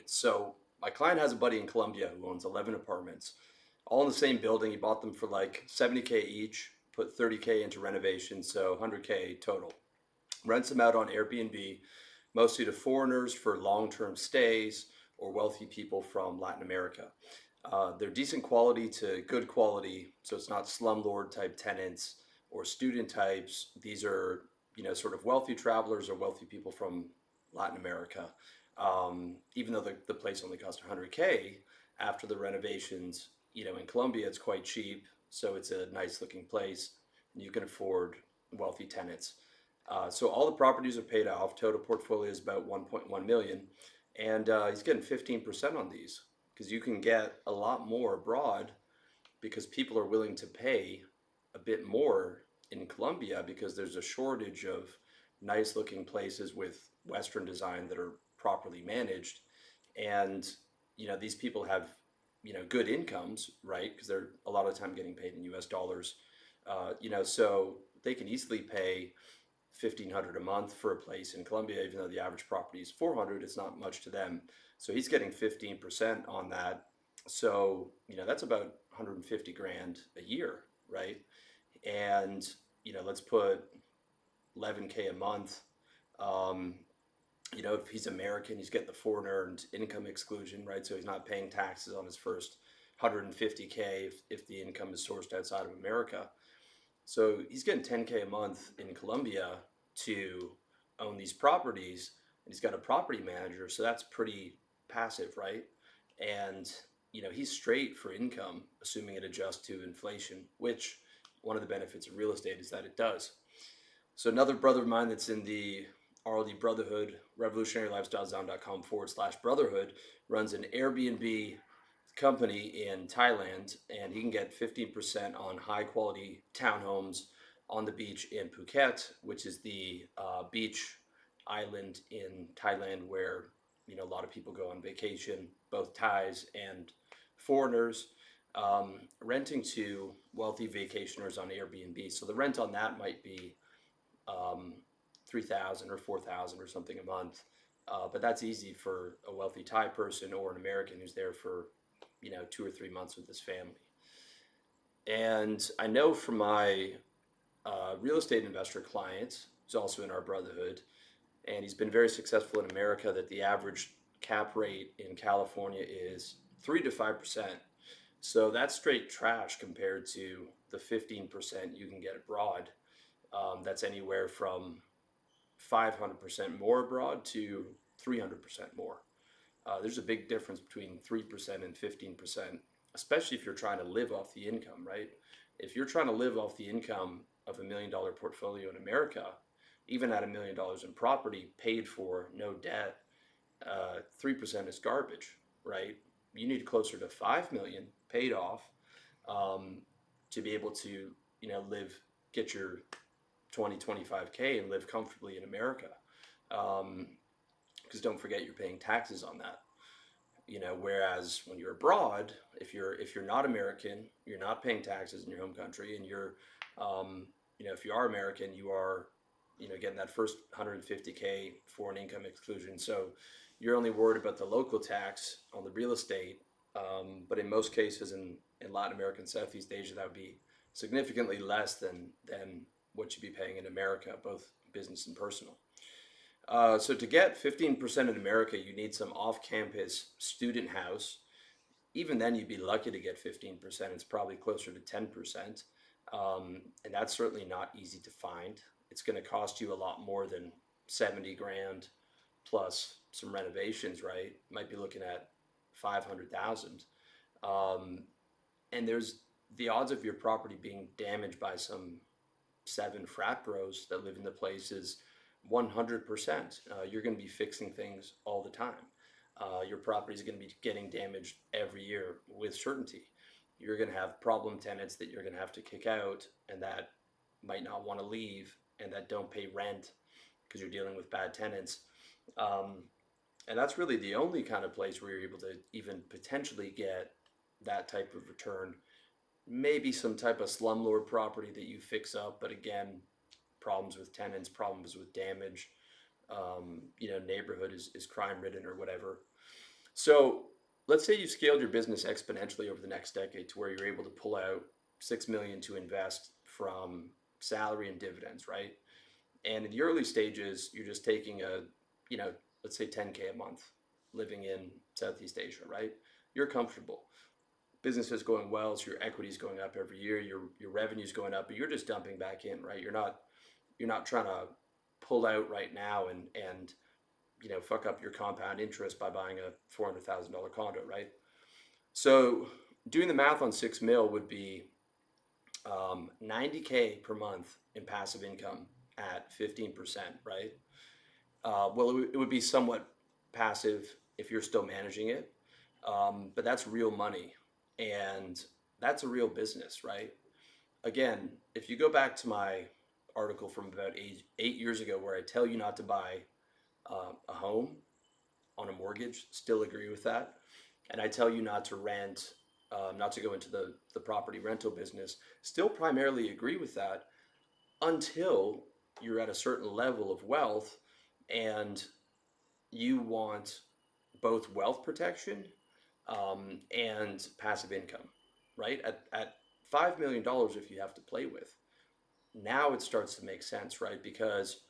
market. So my client has a buddy in Colombia who owns 11 apartments, all in the same building. He bought them for like 70K each, put 30K into renovation, so 100K total. Rents them out on Airbnb, mostly to foreigners for long-term stays or wealthy people from Latin America. They're decent quality to good quality, so it's not slumlord type tenants or student types. These are, sort of wealthy travelers or wealthy people from Latin America. Even though the place only cost 100K after the renovations, in Colombia it's quite cheap, so it's a nice looking place and you can afford wealthy tenants. So all the properties are paid off. Total portfolio is about 1.1 million, and he's getting 15% on these because you can get a lot more abroad because people are willing to pay a bit more in Colombia because there's a shortage of nice looking places with Western design that are properly managed. And, these people have, good incomes, right? Because they're a lot of the time getting paid in US dollars. So they can easily pay 1,500 a month for a place in Colombia, even though the average property is 400, it's not much to them. So he's getting 15% on that. So, that's about 150 grand a year, right? And, let's put 11K a month. Um, if he's American, he's getting the foreign earned income exclusion, right? So he's not paying taxes on his first 150K if the income is sourced outside of America. So he's getting 10K a month in Colombia to own these properties, and he's got a property manager, so that's pretty passive, right? And he's straight for income, assuming it adjusts to inflation, which one of the benefits of real estate is that it does. So another brother of mine that's in the RLD Brotherhood, revolutionarylifestylezone.com/brotherhood, runs an Airbnb company in Thailand, and he can get 15% on high quality townhomes on the beach in Phuket, which is the beach island in Thailand where a lot of people go on vacation, both Thais and foreigners, renting to wealthy vacationers on Airbnb. So the rent on that might be 3,000 or 4,000 or something a month, but that's easy for a wealthy Thai person or an American who's there for 2 or 3 months with his family. And I know from my real estate investor client, who's also in our brotherhood, and he's been very successful in America, that the average cap rate in California is 3 to 5%. So that's straight trash compared to the 15% you can get abroad. That's anywhere from 500% more abroad to 300% more. There's a big difference between 3% and 15%, especially if you're trying to live off the income, right? If you're trying to live off the income of $1 million portfolio in America, even at $1 million in property paid for, no debt, 3% is garbage, right? You need closer to 5 million paid off to be able to, get your 25K and live comfortably in America. Because don't forget you're paying taxes on that. Whereas when you're abroad, if you're not American, you're not paying taxes in your home country, and if you are American, you are getting that first 150K foreign income exclusion. So you're only worried about the local tax on the real estate, but in most cases in Latin America and Southeast Asia, that would be significantly less than what you'd be paying in America, both business and personal. So to get 15% in America, you need some off-campus student house. Even then, you'd be lucky to get 15%. It's probably closer to 10%. And that's certainly not easy to find. It's going to cost you a lot more than 70 grand plus some renovations, right? Might be looking at 500,000. And there's the odds of your property being damaged by some 7 frat bros that live in the place is 100%. You're going to be fixing things all the time. Your property is going to be getting damaged every year with certainty. You're going to have problem tenants that you're going to have to kick out and that might not want to leave and that don't pay rent because you're dealing with bad tenants. And that's really the only kind of place where you're able to even potentially get that type of return. Maybe some type of slumlord property that you fix up, but again, problems with tenants, problems with damage, neighborhood is crime ridden or whatever. So let's say you scaled your business exponentially over the next decade to where you're able to pull out 6 million to invest from salary and dividends, right? And in the early stages, you're just taking a, you know, let's say 10K a month living in Southeast Asia, right? You're comfortable. Business is going well, so your equity is going up every year, your revenue is going up, but you're just dumping back in, right? You're not trying to pull out right now and fuck up your compound interest by buying a $400,000 condo, right? So doing the math on 6 mil would be 90K per month in passive income at 15%, right? Well, it would be somewhat passive if you're still managing it, but that's real money, and that's a real business, right? Again, if you go back to my article from about 8 years ago, where I tell you not to buy a home on a mortgage, still agree with that, and I tell you not to rent, not to go into the property rental business, still primarily agree with that until you're at a certain level of wealth and you want both wealth protection and passive income, right? At $5 million, if you have to play with, now it starts to make sense, right? Because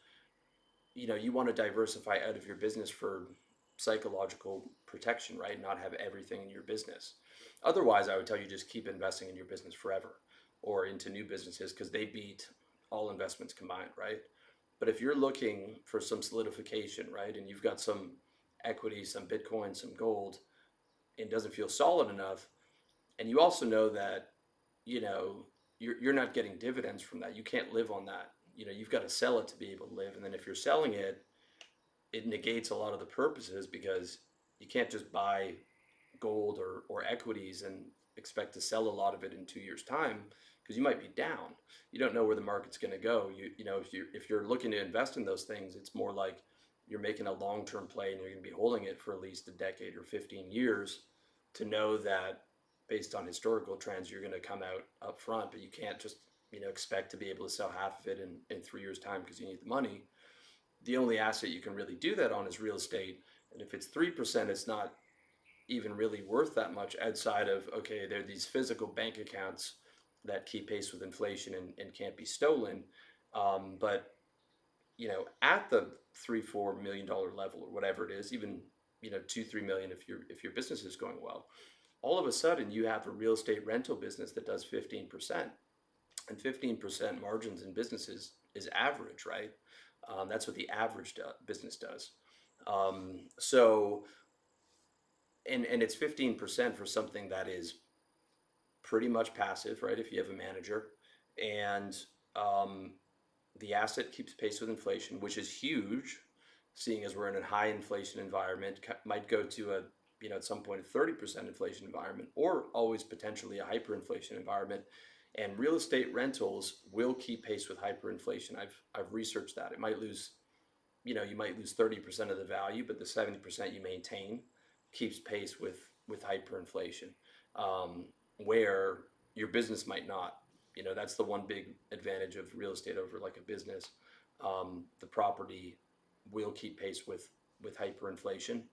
you want to diversify out of your business for psychological protection, right? Not have everything in your business. Otherwise, I would tell you just keep investing in your business forever or into new businesses because they beat all investments combined, right? But if you're looking for some solidification, right, and you've got some equity, some Bitcoin, some gold, and it doesn't feel solid enough, and you also know that, you know, you're not getting dividends from that. You can't live on that. You've got to sell it to be able to live. And then if you're selling it, it negates a lot of the purposes because you can't just buy gold or equities and expect to sell a lot of it in 2 years' time because you might be down. You don't know where the market's going to go. If you're looking to invest in those things, it's more like you're making a long-term play and you're going to be holding it for at least a decade or 15 years to know that based on historical trends you're going to come out up front, but you can't just expect to be able to sell half of it in 3 years' time because you need the money. The only asset you can really do that on is real estate, and if it's 3%, it's not even really worth that much outside of, okay, there are these physical bank accounts that keep pace with inflation and can't be stolen. But at the 3-4 million dollar level or whatever it is, even 2-3 million if your business is going well, all of a sudden you have a real estate rental business that does 15%, and 15% margins in businesses is average, right? That's what the average business does. So and it's 15% for something that is pretty much passive, right? If you have a manager, and um, the asset keeps pace with inflation, which is huge, seeing as we're in a high inflation environment, might go to at some point a 30% inflation environment, or always potentially a hyperinflation environment. And real estate rentals will keep pace with hyperinflation. I've researched that. It might lose, you might lose 30% of the value, but the 70% you maintain keeps pace with hyperinflation, where your business might not. That's the one big advantage of real estate over like a business. The property will keep pace with hyperinflation,